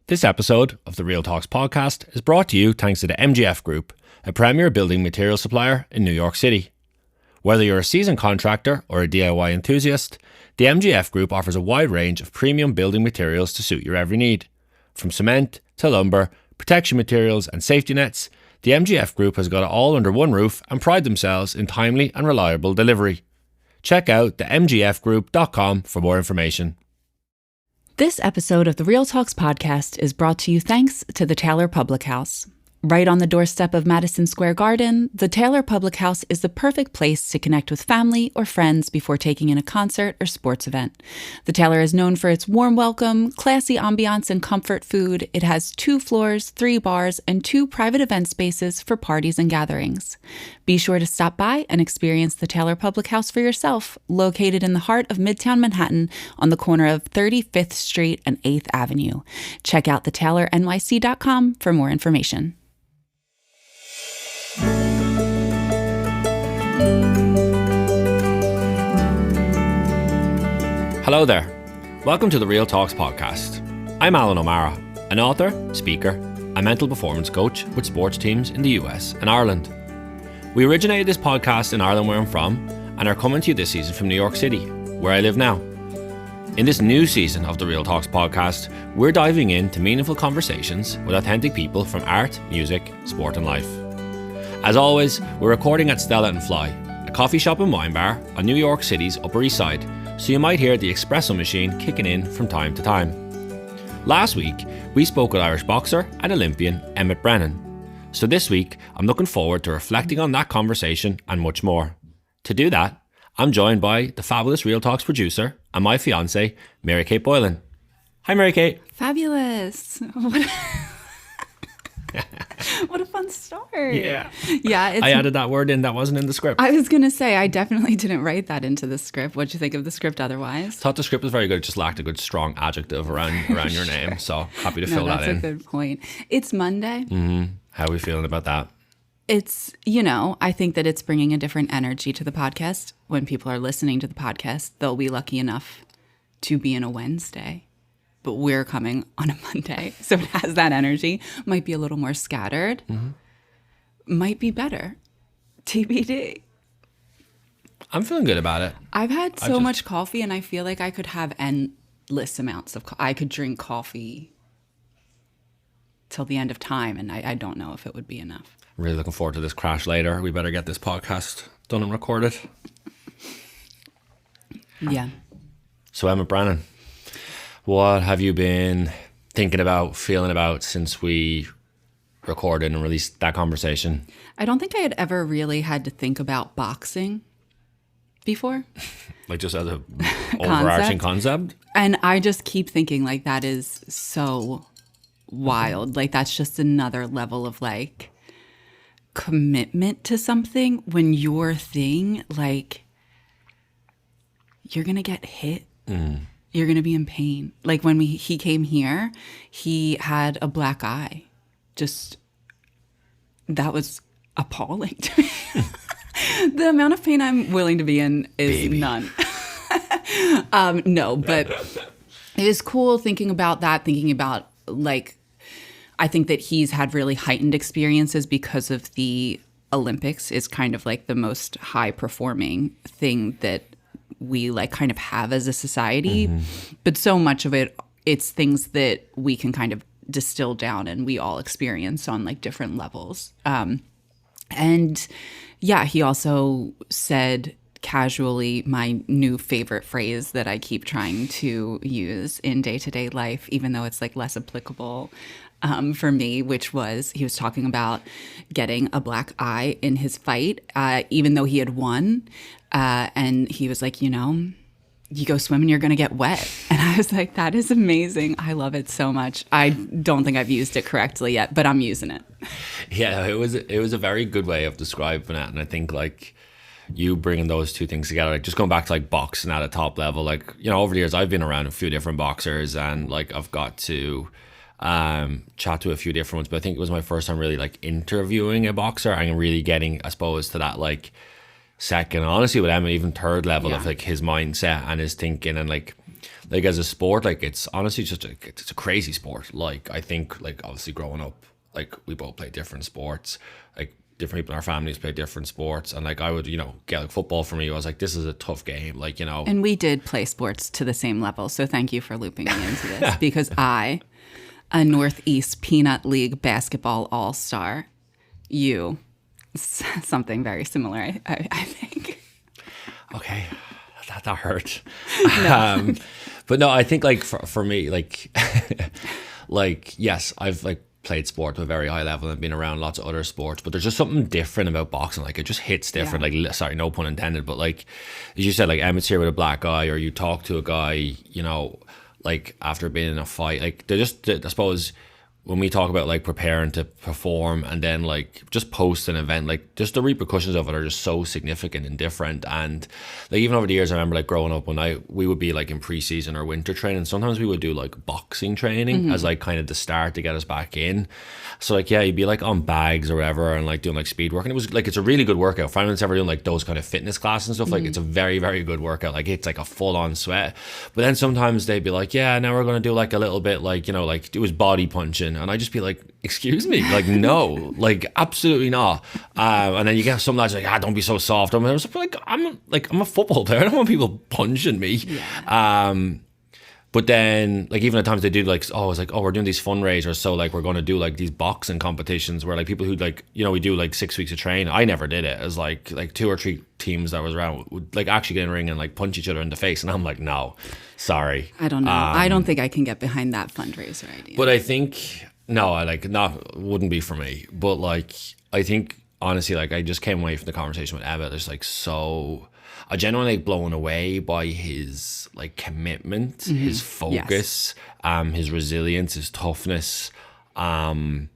This episode of the Real Talks podcast is brought to you thanks to the MGF Group, a premier building material supplier in New York City. Whether you're a seasoned contractor or a DIY enthusiast, the MGF Group offers a wide range of premium building materials to suit your every need. From cement to lumber, protection materials and safety nets, the MGF Group has got it all under one roof and pride themselves in timely and reliable delivery. Check out the mgfgroup.com for more information. This episode of the Real Talks podcast is brought to you thanks to the Taylor Public House. Right on the doorstep of Madison Square Garden, the Taylor Public House is the perfect place to connect with family or friends before taking in a concert or sports event. The Taylor is known for its warm welcome, classy ambiance, and comfort food. It has 2 floors, 3 bars, and 2 private event spaces for parties and gatherings. Be sure to stop by and experience the Taylor Public House for yourself, located in the heart of Midtown Manhattan on the corner of 35th Street and 8th Avenue. Check out thetaylornyc.com for more information. Hello there. Welcome to the Real Talks podcast. I'm Alan O'Mara, an author, speaker, and mental performance coach with sports teams in the US and Ireland. We originated this podcast in Ireland, where I'm from, and are coming to you this season from New York City, where I live now. In this new season of the Real Talks podcast, we're diving into meaningful conversations with authentic people from art, music, sport, and life. As always, we're recording at Stella and Fly, a coffee shop and wine bar on New York City's Upper East Side, so you might hear the espresso machine kicking in from time to time. Last week, we spoke with Irish boxer and Olympian Emmet Brennan. So this week, I'm looking forward to reflecting on that conversation and much more. To do that, I'm joined by the fabulous Real Talks producer and my fiancée, Mary-Kate Boylan. Hi, Mary-Kate. Fabulous. What a fun start. Yeah. I added that word in that wasn't in the script. I was going to say, I definitely didn't write that into the script. What'd you think of the script otherwise? Thought the script was very good. It just lacked a good strong adjective around your name. So happy to fill that in. That's a good point. It's Monday. How are we feeling about that? It's, I think that it's bringing a different energy to the podcast. When people are listening to the podcast, they'll be lucky enough to be in a Wednesday. But we're coming on a Monday, so it has that energy. Might be a little more scattered. Might be better. TBD. I'm feeling good about it. I've had so much coffee, and I feel like I could have endless amounts of I could drink coffee till the end of time, and I don't know if it would be enough. I'm really looking forward to this crash later. We better get this podcast done and recorded. Yeah. So Emmet Brennan, what have you been thinking about, feeling about since we recorded and released that conversation? I don't think I had ever really had to think about boxing before. Like just as a overarching concept? And I just keep thinking like that is so wild. Like that's just another level of like commitment to something when your thing, like you're going to get hit. You're going to be in pain. Like when he came here, he had a black eye. Just, that was appalling to me. The amount of pain I'm willing to be in is none. No, but it is cool thinking about that, thinking about like, I think that he's had really heightened experiences because of the Olympics is kind of like the most high performing thing that we like kind of have as a society, but so much of it, it's things that we can kind of distill down and we all experience on like different levels. And yeah, he also said casually my new favorite phrase that I keep trying to use in day-to-day life, even though it's like less applicable for me, which was he was talking about getting a black eye in his fight, even though he had won. And he was like, you go swim and you're going to get wet. And I was like, that is amazing. I love it so much. I don't think I've used it correctly yet, but I'm using it. Yeah, it was a very good way of describing it. And I think like you bringing those two things together, like just going back to like boxing at a top level, like, over the years I've been around a few different boxers and like I've got to chat to a few different ones, but I think it was my first time really like interviewing a boxer and really getting, I suppose, to that like second, honestly with Emmet, even third level of like his mindset and his thinking and like like as a sport, like it's honestly just it's a crazy sport. Like I think like obviously growing up, like we both play different sports, like different people in our families play different sports, and like I would, get like football for me. I was like, this is a tough game, like And we did play sports to the same level, so thank you for looping me into this because I, a Northeast Peanut League basketball all-star, you, something very similar, I think. Okay, that hurt. No. But no, I think like for me, like, like yes, I've like played sport to a very high level and been around lots of other sports, but there's just something different about boxing. Like it just hits different. Yeah. Like, sorry, no pun intended, but like as you said, like Emmett's here with a black eye, or you talk to a guy, like after being in a fight, like they're just, I suppose, when we talk about like preparing to perform and then like just post an event, like just the repercussions of it are just so significant and different. And like even over the years, I remember like growing up when we would be like in preseason or winter training, sometimes we would do like boxing training as like kind of the start to get us back in. So like, yeah, you'd be like on bags or whatever and like doing like speed work, and it was like, it's a really good workout for anyone that's ever doing like those kind of fitness classes and stuff. Like it's a very, very good workout. Like it's like a full on sweat. But then sometimes they'd be like, yeah, now we're going to do like a little bit like, like it was body punching. And I just be like, excuse me, like no, like absolutely not. And then you get some lads like, don't be so soft. I'm like, I'm a football player. I don't want people punching me. Yeah. But then like even at times they do like, it's like, we're doing these fundraisers, so like we're going to do like these boxing competitions where like people who like, we do like 6 weeks of training. I never did it. As like 2 or 3 teams that was around would like actually get in a ring and like punch each other in the face, and I'm like, no, sorry. I don't know. I don't think I can get behind that fundraiser idea. But I think wouldn't be for me. But like I think honestly, like I just came away from the conversation with Emmet, it's like I genuinely like blown away by his like commitment, his focus, his resilience, his toughness. And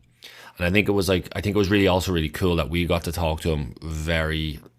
I think it was really also really cool that we got to talk to him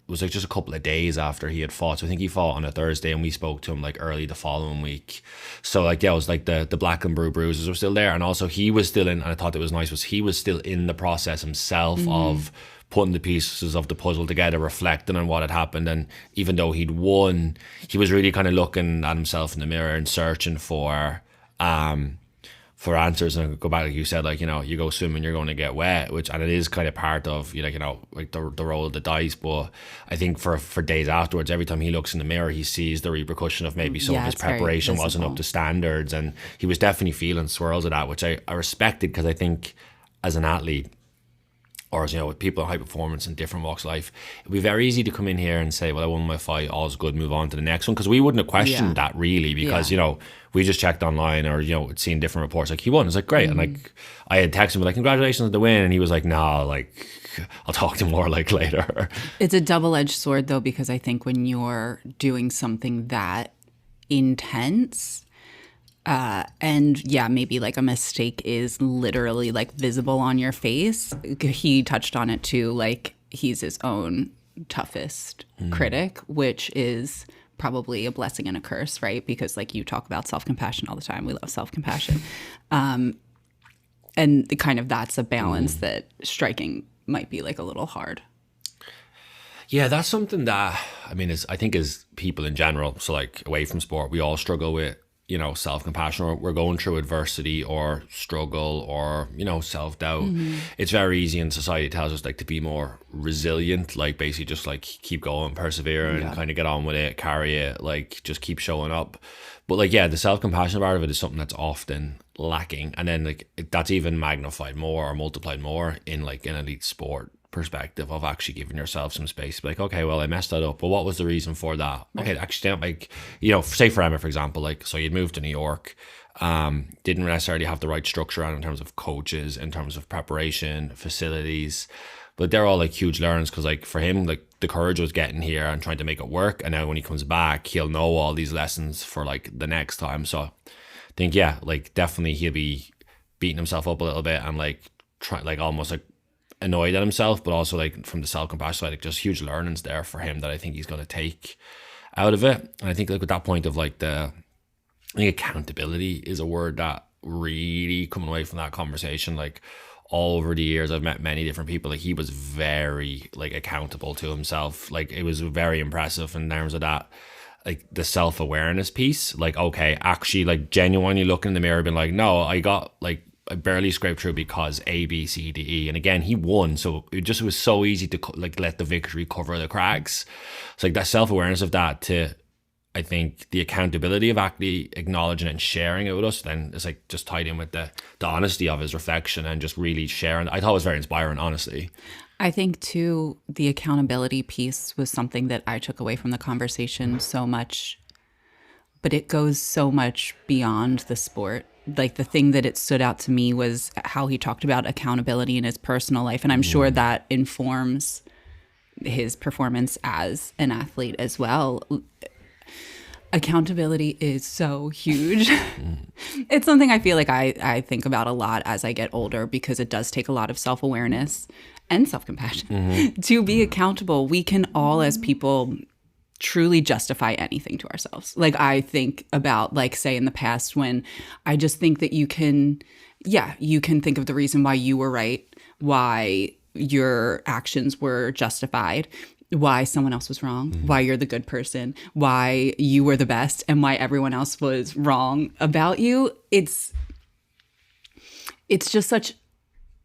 it was like just a couple of days after he had fought. So I think he fought on a Thursday and we spoke to him like early the following week. So like, yeah, it was like the black and blue bruises were still there. And also he was still in, and I thought it was nice, was he was still in the process himself of putting the pieces of the puzzle together, reflecting on what had happened. And even though he'd won, he was really kind of looking at himself in the mirror and searching for answers. And go back, like you said, like, you go swimming, you're going to get wet, and it is kind of part of, like the roll of the dice. But I think for days afterwards, every time he looks in the mirror, he sees the repercussion of maybe some of his preparation wasn't up to standards. And he was definitely feeling swirls of that, which I respected, because I think as an athlete, or as with people in high performance in different walks of life, it'd be very easy to come in here and say, well, I won my fight, all's good, move on to the next one, because we wouldn't have questioned that really, because we just checked online or seen different reports like he won. It's like great. And like I had texted him like, congratulations on the win, and he was like, no, like I'll talk to him more like later. It's a double-edged sword though, because I think when you're doing something that intense, and maybe like a mistake is literally like visible on your face. He touched on it too, like he's his own toughest critic, which is probably a blessing and a curse, right? Because like you talk about self-compassion all the time. We love self-compassion. And kind of that's a balance that striking might be like a little hard. Yeah, that's something that, I think as people in general, so like away from sport, we all struggle with, self-compassion, or we're going through adversity or struggle or, self-doubt. It's very easy, and society tells us like to be more resilient, like basically just like keep going, persevere, and kind of get on with it, carry it, like just keep showing up. But like, yeah, the self-compassion part of it is something that's often lacking. And then like that's even magnified more or multiplied more in like an elite sport perspective of actually giving yourself some space. Like, okay, well, I messed that up, but what was the reason for that? Okay, actually, like, say for Emma, for example, like, so you'd moved to New York, didn't necessarily have the right structure in terms of coaches, in terms of preparation, facilities, but they're all like huge learns, because like for him, like the courage was getting here and trying to make it work, and now when he comes back, he'll know all these lessons for like the next time. So I think, yeah, like definitely he'll be beating himself up a little bit and like try, like almost like annoyed at himself, but also like from the self-compassion side, like just huge learnings there for him that I think he's going to take out of it. And I think like at that point of like I think accountability is a word that really coming away from that conversation, like all over the years I've met many different people, like he was very like accountable to himself. Like it was very impressive in terms of that. like the self-awareness piece, like, okay, actually like genuinely looking in the mirror being like, no, I barely scraped through because A, B, C, D, E. And again, he won. So it was so easy to like let the victory cover the cracks. It's like that self-awareness of that to, I think, the accountability of actually acknowledging and sharing it with us, then it's like just tied in with the honesty of his reflection and just really sharing. I thought it was very inspiring, honestly. I think too, the accountability piece was something that I took away from the conversation so much, but it goes so much beyond the sport. Like the thing that it stood out to me was how he talked about accountability in his personal life. And I'm sure that informs his performance as an athlete as well. Accountability is so huge. It's something I feel like I think about a lot as I get older, because it does take a lot of self-awareness and self-compassion to be accountable. We can all, as people, truly justify anything to ourselves. Like I think about, like, say in the past when I just think that you can think of the reason why you were right, why your actions were justified, why someone else was wrong, why you're the good person, why you were the best, and why everyone else was wrong about you. It's just such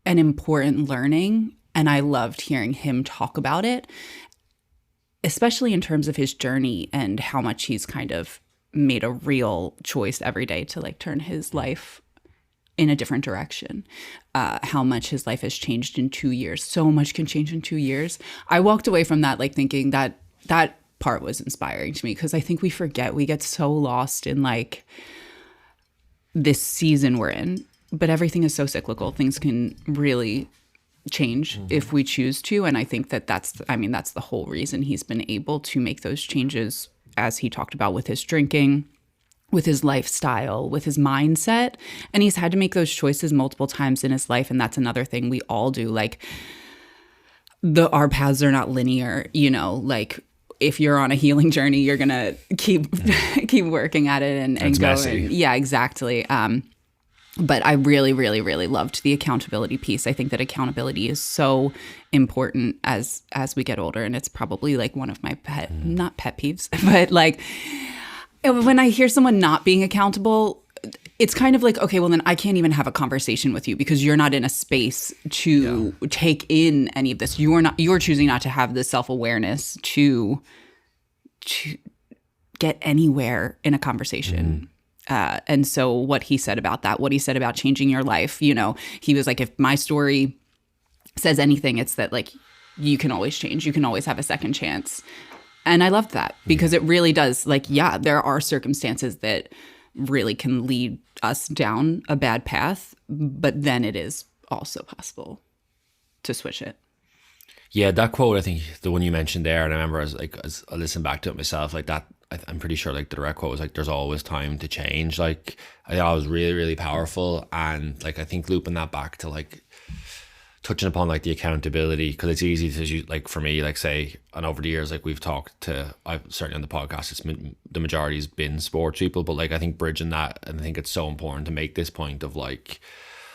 an important learning, and I loved hearing him talk about it, especially in terms of his journey and how much he's kind of made a real choice every day to like turn his life in a different direction. How much his life has changed in 2 years. So much can change in 2 years. I walked away from that like thinking that part was inspiring to me, because I think we forget, we get so lost in like this season we're in, but everything is so cyclical. Things can really change if we choose to. And I think that's the whole reason he's been able to make those changes, as he talked about with his drinking, with his lifestyle, with his mindset. And he's had to make those choices multiple times in his life. And that's another thing we all do. Like our paths are not linear, like if you're on a healing journey, you're going to keep working at it and it's going. messy. Yeah, exactly. But I really, really, really loved the accountability piece. I think that accountability is so important as we get older. And it's probably like one of my not pet peeves, but like when I hear someone not being accountable, it's kind of like, okay, well then I can't even have a conversation with you because you're not in a space to take in any of this. You're choosing not to have the self-awareness to get anywhere in a conversation. And so what he said about that, what he said about changing your life, he was like, if my story says anything, it's that like, you can always change. You can always have a second chance. And I loved that because it really does. Like, yeah, there are circumstances that really can lead us down a bad path, but then it is also possible to switch it. Yeah, that quote, I think the one you mentioned there, and I remember as I listened back to it myself, like that, I'm pretty sure like the direct quote was like, there's always time to change. Like I thought it was really, really powerful. And like, I think looping that back to like touching upon like the accountability, because it's easy to like for me, like say, and over the years, like we've talked to, I've certainly on the podcast, it's the majority has been sports people, but like I think bridging that, and I think it's so important to make this point of like,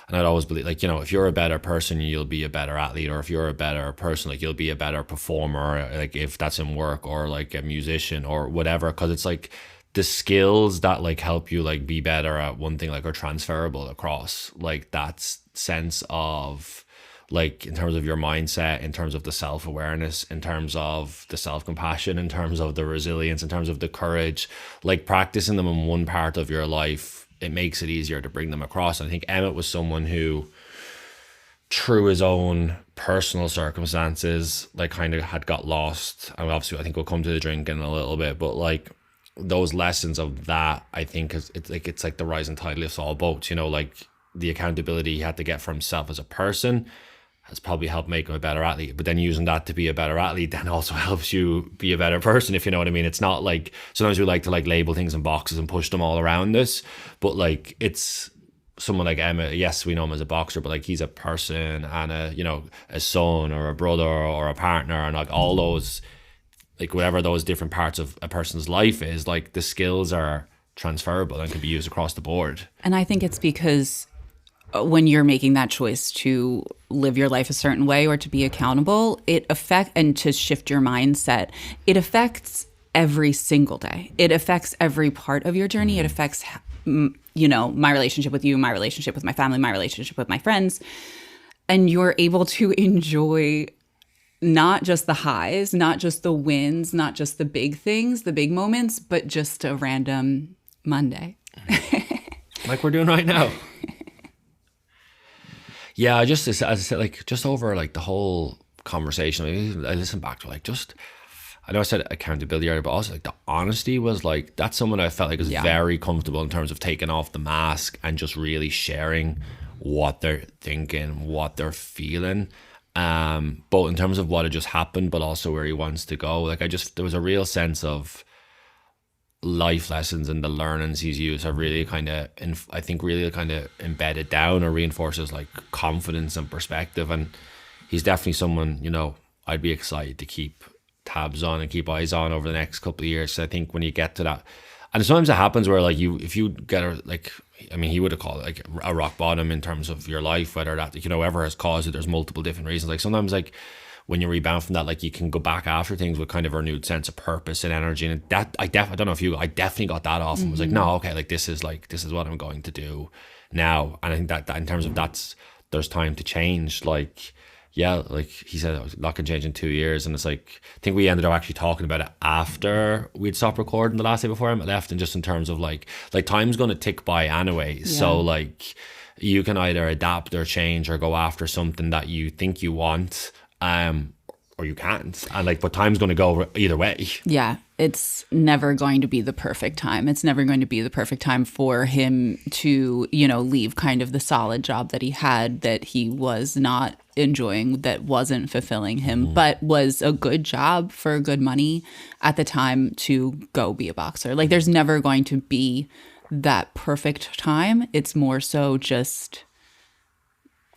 and I'd always believe like, if you're a better person, you'll be a better athlete, or if you're a better person, like you'll be a better performer, like if that's in work, or like a musician or whatever, because it's like the skills that like help you like be better at one thing like are transferable across, like that sense of like in terms of your mindset, in terms of the self-awareness, in terms of the self-compassion, in terms of the resilience, in terms of the courage, like practicing them in one part of your life, it makes it easier to bring them across. And I think Emmet was someone who, through his own personal circumstances, like kind of had got lost. I mean, obviously I think we'll come to the drinking a little bit, but like those lessons of that, I think it's like the rising tide lifts all boats, like the accountability he had to get for himself as a person has probably helped make him a better athlete. But then using that to be a better athlete then also helps you be a better person, if you know what I mean. It's not like, sometimes we like to like label things in boxes and push them all around us, but like it's someone like Emmet, yes, we know him as a boxer, but like he's a person and a son or a brother or a partner, and like all those, like whatever those different parts of a person's life is, like the skills are transferable and can be used across the board. And I think it's because when you're making that choice to live your life a certain way or to be accountable, and to shift your mindset, it affects every single day. It affects every part of your journey. It affects, my relationship with you, my relationship with my family, my relationship with my friends. And you're able to enjoy not just the highs, not just the wins, not just the big things, the big moments, but just a random Monday. Like we're doing right now. Yeah, as I said, like just over like the whole conversation, I listened back to like I know I said accountability earlier, but also like the honesty was like, that's someone I felt like was very comfortable in terms of taking off the mask and just really sharing what they're thinking, what they're feeling. Both in terms of what had just happened, but also where he wants to go. Like there was a real sense of life lessons and the learnings he's used have really kind of embedded down or reinforces like confidence and perspective. And he's definitely someone, I'd be excited to keep tabs on and keep eyes on over the next couple of years. So I think when you get to that, and sometimes it happens where like if you get he would have called it like a rock bottom in terms of your life, whether that, whatever has caused it, there's multiple different reasons. Like sometimes like when you rebound from that, like you can go back after things with kind of a renewed sense of purpose and energy. And that I don't know if I definitely got that off and was like, no, okay, like this is what I'm going to do now. And I think that in terms of there's time to change. Like, yeah, like he said, a lot can change in 2 years. And it's like, I think we ended up actually talking about it after we'd stopped recording the last day before I left. And just in terms of like time's going to tick by anyway. Yeah. So like you can either adapt or change or go after something that you think you want, or you can't. And like, but time's going to go either way. Yeah. It's never going to be the perfect time. It's never going to be the perfect time for him to, leave kind of the solid job that he had, that he was not enjoying, that wasn't fulfilling him, but was a good job for good money at the time, to go be a boxer. Like there's never going to be that perfect time. It's more so just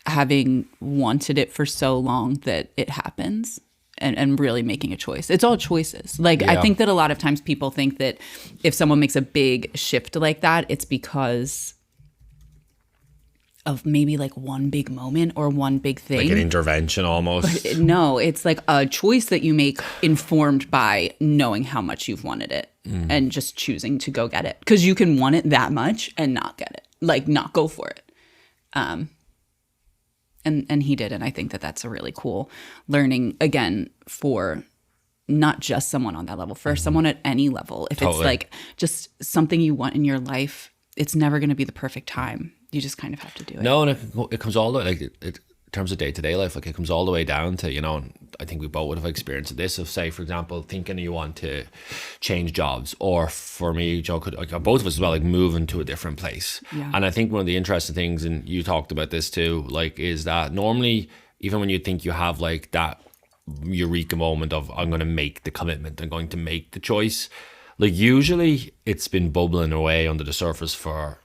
having wanted it for so long that it happens. And really making a choice. It's all choices. Like, yeah. I think that a lot of times people think that if someone makes a big shift like that, it's because of maybe like one big moment or one big thing. Like an intervention almost. But no, it's like a choice that you make informed by knowing how much you've wanted it and just choosing to go get it. Because you can want it that much and not get it. Like, not go for it. And he did. And I think that that's a really cool learning, again, for not just someone on that level, for someone at any level. If it's like just something you want in your life, it's never going to be the perfect time. You just kind of have to do it. No, and it comes all the way, like in terms of day-to-day life, like it comes all the way down to, I think we both would have experienced this of, say, for example, thinking you want to change jobs, or for me, Joe, both of us as well, like moving to a different place. Yeah. And I think one of the interesting things, and you talked about this too, like, is that normally, even when you think you have like that eureka moment of, I'm going to make the commitment, I'm going to make the choice, like usually it's been bubbling away under the surface for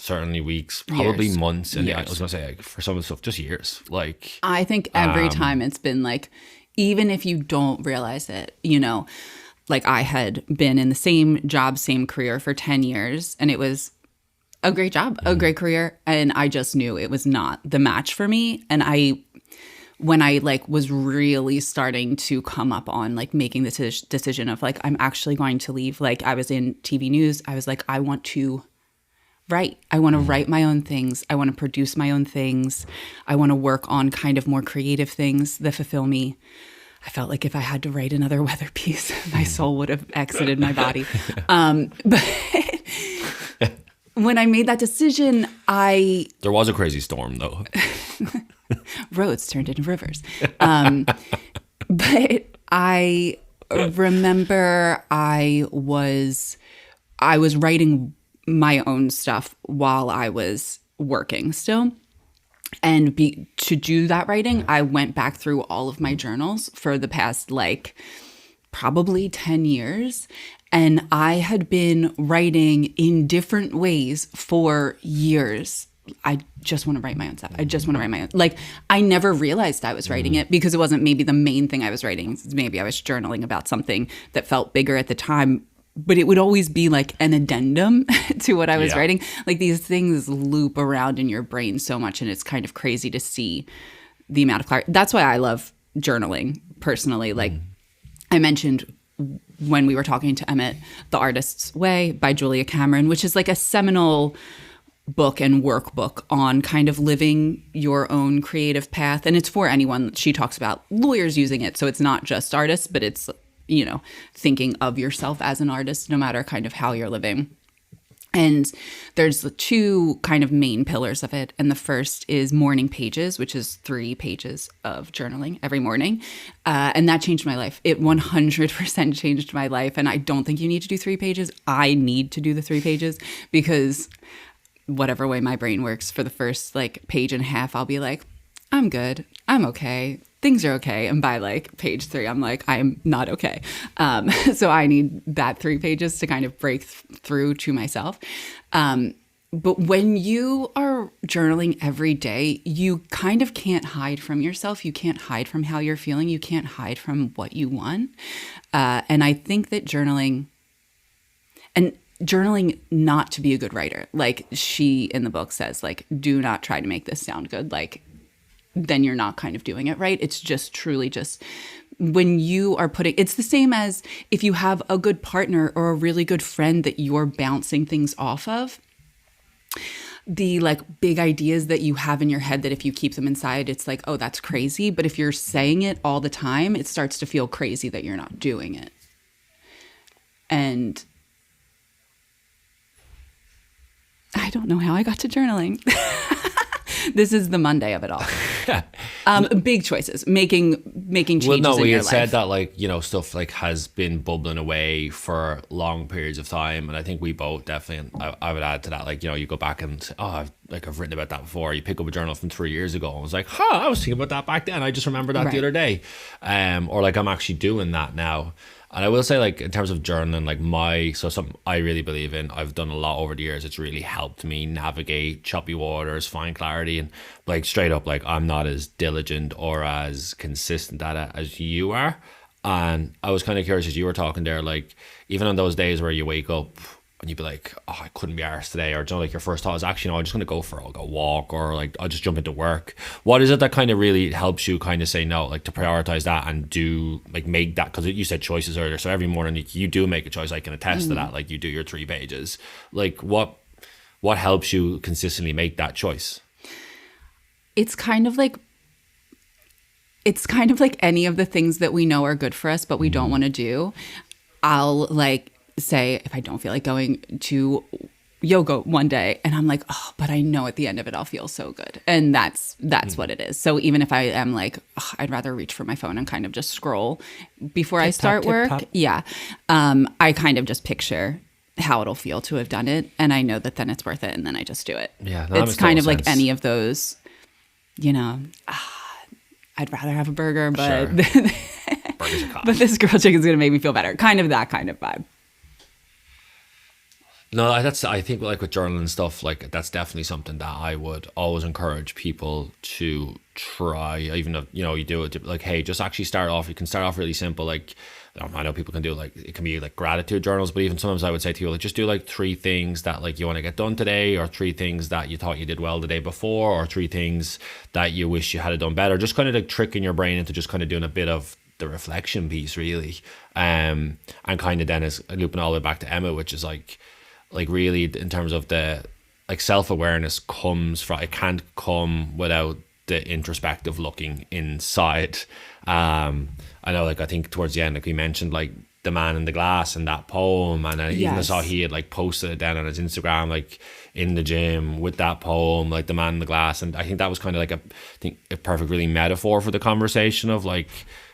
certainly weeks, probably years. Months, and years. I was gonna say, like, for some of the stuff, just years. Like, I think every time it's been like, even if you don't realize it, like I had been in the same job, same career for 10 years, and it was a great job, a great career, and I just knew it was not the match for me. And when I like was really starting to come up on like making the decision of like, I'm actually going to leave. Like, I was in TV news. I was like, I want to write. I want to write my own things. I want to produce my own things. I want to work on kind of more creative things that fulfill me. I felt like if I had to write another weather piece, my soul would have exited my body. But when I made that decision, there was a crazy storm, though. Roads turned into rivers. But I remember I was writing my own stuff while I was working still. And to do that writing, I went back through all of my journals for the past like probably 10 years. And I had been writing in different ways for years. I just want to write my own stuff. I just want to write my own. Like, I never realized I was writing it because it wasn't maybe the main thing I was writing. Maybe I was journaling about something that felt bigger at the time. But it would always be like an addendum to what I was writing. Like, these things loop around in your brain so much, and it's kind of crazy to see the amount of clarity. That's why I love journaling personally. Like I mentioned when we were talking to Emmett, The Artist's Way by Julia Cameron, which is like a seminal book and workbook on kind of living your own creative path. And it's for anyone. She talks about lawyers using it. So it's not just artists, but it's, you know, thinking of yourself as an artist, no matter kind of how you're living. And there's the two kind of main pillars of it. And the first is morning pages, which is 3 pages of journaling every morning. And that changed my life. It 100% changed my life. And I don't think you need to do 3 pages. I need to do the 3 pages because whatever way my brain works, for the first like page and a half, I'll be like, I'm good. I'm okay. Things are okay. And by like page 3, I'm like, I'm not okay. So I need that 3 pages to kind of break through to myself. But when you are journaling every day, you kind of can't hide from yourself. You can't hide from how you're feeling. You can't hide from what you want. And I think that journaling not to be a good writer, like she in the book says, like, do not try to make this sound good. Like, then you're not kind of doing it right. It's just truly just when you are it's the same as if you have a good partner or a really good friend that you're bouncing things off of. The like big ideas that you have in your head that if you keep them inside, it's like, oh, that's crazy. But if you're saying it all the time, it starts to feel crazy that you're not doing it. And I don't know how I got to journaling. This is the Monday of it all. Big choices, making changes in your life. We had said that, like, you know, stuff like has been bubbling away for long periods of time, and I think we both definitely, and I would add to that, like, you know, you go back and say, oh, I've written about that before. You pick up a journal from 3 years ago and was like, I was thinking about that back then. I just remembered that the other day. Or like, I'm actually doing that now. And I will say, like, in terms of journaling, like something I really believe in, I've done a lot over the years. It's really helped me navigate choppy waters, find clarity, and like straight up, like, I'm not as diligent or as consistent at it as you are. And I was kind of curious as you were talking there, like, even on those days where you wake up and you'd be like, oh, I couldn't be arsed today, or, you know, like your first thought is actually, no, I'm just going to go for a walk, or like, I'll just jump into work. What is it that kind of really helps you kind of say no, like to prioritize that and do, like, make that, because you said choices earlier, so every morning you do make a choice. I can attest to that. Like, you do your 3 pages. Like, what helps you consistently make that choice? It's kind of like any of the things that we know are good for us, but we don't want to do. I'll like say, if I don't feel like going to yoga one day and I'm like, oh, but I know at the end of it I'll feel so good. And that's what it is. So even if I am like, oh, I'd rather reach for my phone and kind of just scroll before I start work. Yeah. I kind of just picture how it'll feel to have done it. And I know that then it's worth it. And then I just do it. Yeah. It's kind of like any of those, you know, I'd rather have a burger, but, but this grilled chicken is going to make me feel better. Kind of that kind of vibe. No, I think like with journaling and stuff, like that's definitely something that I would always encourage people to try, even if, you know, you do it, like, hey, just actually start off. You can start off really simple. Like, I know people can do, like, it can be like gratitude journals, but even sometimes I would say to you, like, just do like 3 things that like you want to get done today, or 3 things that you thought you did well the day before, or 3 things that you wish you had done better. Just kind of like tricking your brain into just kind of doing a bit of the reflection piece, really. And kind of then is looping all the way back to Emma, which is like really in terms of the like self-awareness comes from, it can't come without the introspective looking inside. I know, like, I think towards the end, like we mentioned, like the man in the glass and that poem, and I even saw he had like posted it down on his Instagram, like in the gym with that poem, like the man in the glass. And I think that was kind of like a perfect really metaphor for the conversation of, like,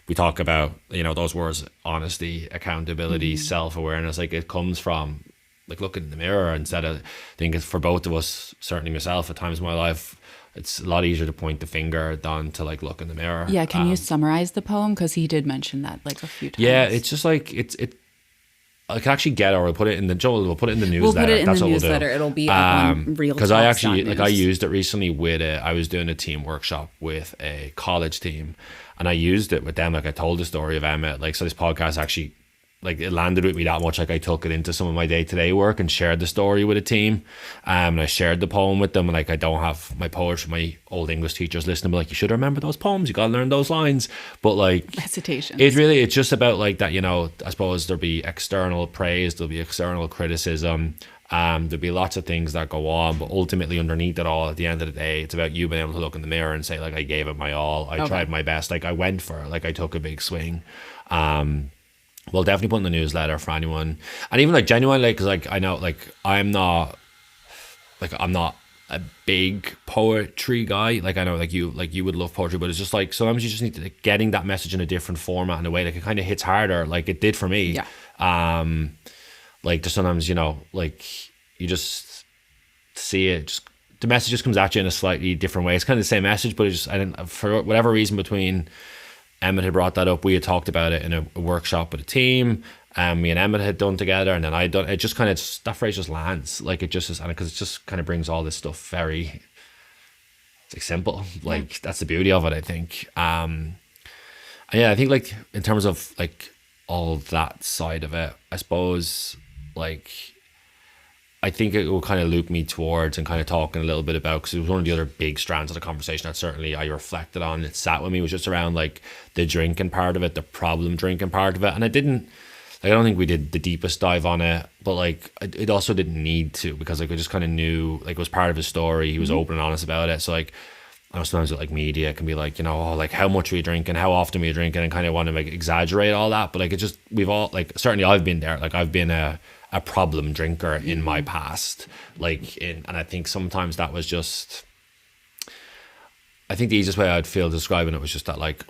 we talk about, you know, those words, honesty, accountability, self-awareness, like it comes from like looking in the mirror instead of, I think it's for both of us, certainly myself at times in my life, it's a lot easier to point the finger than to like look in the mirror. Yeah, can you summarize the poem? Because he did mention that like a few times. Yeah, it's just like I can actually get it, or we'll put it in the we'll put it in the newsletter. We'll put it in That's the what newsletter. We'll do. It'll be up on Real Talks. Because I actually like I used it recently with I was doing a team workshop with a college team, and I used it with them. Like I told the story of Emmet. Like, so this podcast actually like it landed with me that much. Like I took it into some of my day-to-day work and shared the story with a team. And I shared the poem with them. And like I don't have my poetry, my old English teachers listening, but like, you should remember those poems. You got to learn those lines. But like Recitations. It's just about like that, you know, I suppose there'll be external praise, there'll be external criticism. There'll be lots of things that go on, but ultimately underneath it all, at the end of the day, it's about you being able to look in the mirror and say, like, I gave it my all. I tried my best. Like I went for it. Like I took a big swing. We'll definitely put in the newsletter for anyone. And even like genuinely, because like I know like I'm not a big poetry guy. Like I know like you would love poetry, but it's just like sometimes you just need to like, getting that message in a different format in a way like it kind of hits harder, like it did for me. Yeah. Like there's sometimes, you know, like you just see it, just the message just comes at you in a slightly different way. It's kind of the same message, but it just, I didn't, for whatever reason, between Emmet had brought that up, we had talked about it in a workshop with a team, me and Emmet had done together, and then I'd done it. Just kind of, that phrase just lands, like it just is, and because it just kind of brings all this stuff very, it's like simple, like that's the beauty of it, I think. And yeah, I think like in terms of like all that side of it, I suppose like I think it will kind of loop me towards and kind of talking a little bit about, because it was one of the other big strands of the conversation that certainly I reflected on. It sat with me, was just around like the drinking part of it, the problem drinking part of it. And I don't think we did the deepest dive on it, but like it also didn't need to, because like I just kind of knew like it was part of his story. He was open and honest about it. So like I know sometimes with like media it can be like, you know, oh, like how much are you drinking, how often are you drinking, and kind of want to like exaggerate all that. But like it just, we've all like, certainly I've been there, like I've been a problem drinker in my past, and I think sometimes that was just, I think the easiest way I'd feel describing it was just that like,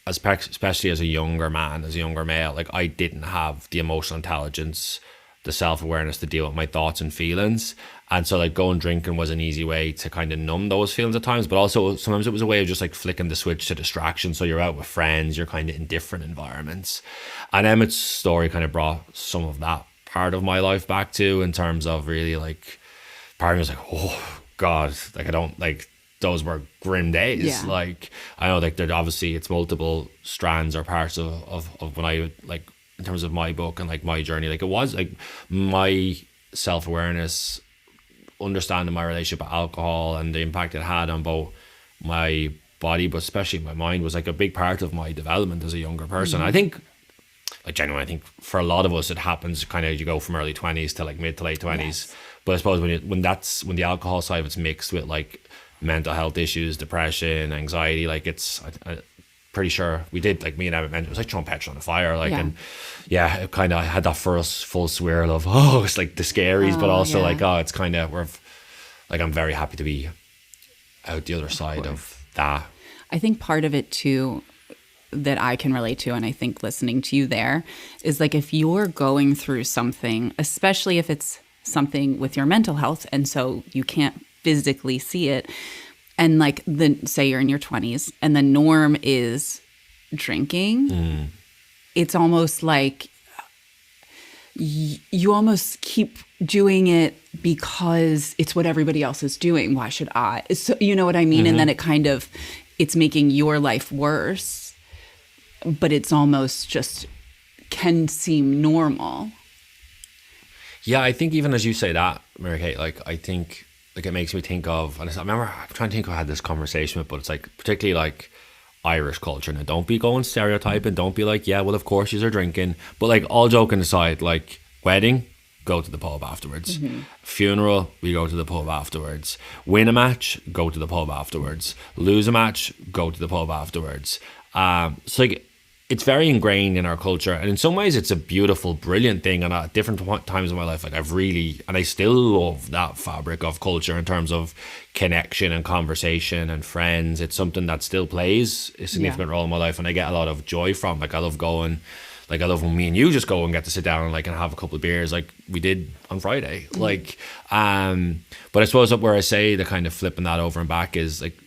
especially as a younger man, as a younger male, like I didn't have the emotional intelligence, the self-awareness to deal with my thoughts and feelings. And so like going drinking was an easy way to kind of numb those feelings at times, but also sometimes it was a way of just like flicking the switch to distraction. So you're out with friends, you're kind of in different environments. And Emmett's story kind of brought some of that part of my life back too, in terms of really like, part of me was like, oh God, like I don't, like those were grim days. Yeah. Like I know like there obviously it's multiple strands or parts of when I like, in terms of my book and like my journey, like it was like my self-awareness, understanding my relationship with alcohol and the impact it had on both my body but especially my mind was like a big part of my development as a younger person. I think like genuinely, I think for a lot of us it happens kind of, you go from early 20s to like mid to late 20s. Yes. But I suppose when the alcohol side of it's mixed with like mental health issues, depression, anxiety, like it's I pretty sure we did, like me and Emmet mentioned, it was like throwing petrol on the fire, like and yeah, it kind of had that first full swirl of it's like the scaries, but also like it's kind of, we're like, I'm very happy to be out the other side of that. I think part of it too that I can relate to, and I think listening to you there, is like if you're going through something, especially if it's something with your mental health, and so you can't physically see it, and like say you're in your 20s and the norm is drinking, it's almost like you almost keep doing it because it's what everybody else is doing. Why should I? So, you know what I mean? And then it kind of, it's making your life worse, but it's almost just can seem normal. Yeah, I think even as you say that, Mary Kate, like I think like it makes me think of, and I remember I'm trying to think who I had this conversation with, but it's like particularly like Irish culture. Now don't be going stereotyping, don't be like, yeah, well of course you're drinking, but like all joking aside, like wedding, go to the pub afterwards. Funeral, we go to the pub afterwards. Win a match, go to the pub afterwards. Lose a match, go to the pub afterwards. So like it's very ingrained in our culture, and in some ways it's a beautiful, brilliant thing. And at different times in my life, like I've really, and I still love that fabric of culture in terms of connection and conversation and friends. It's something that still plays a significant role in my life, and I get a lot of joy from. Like I love going, like I love when me and you just go and get to sit down and like and have a couple of beers, like we did on Friday. Like, but I suppose up where I say the kind of flipping that over and back is like,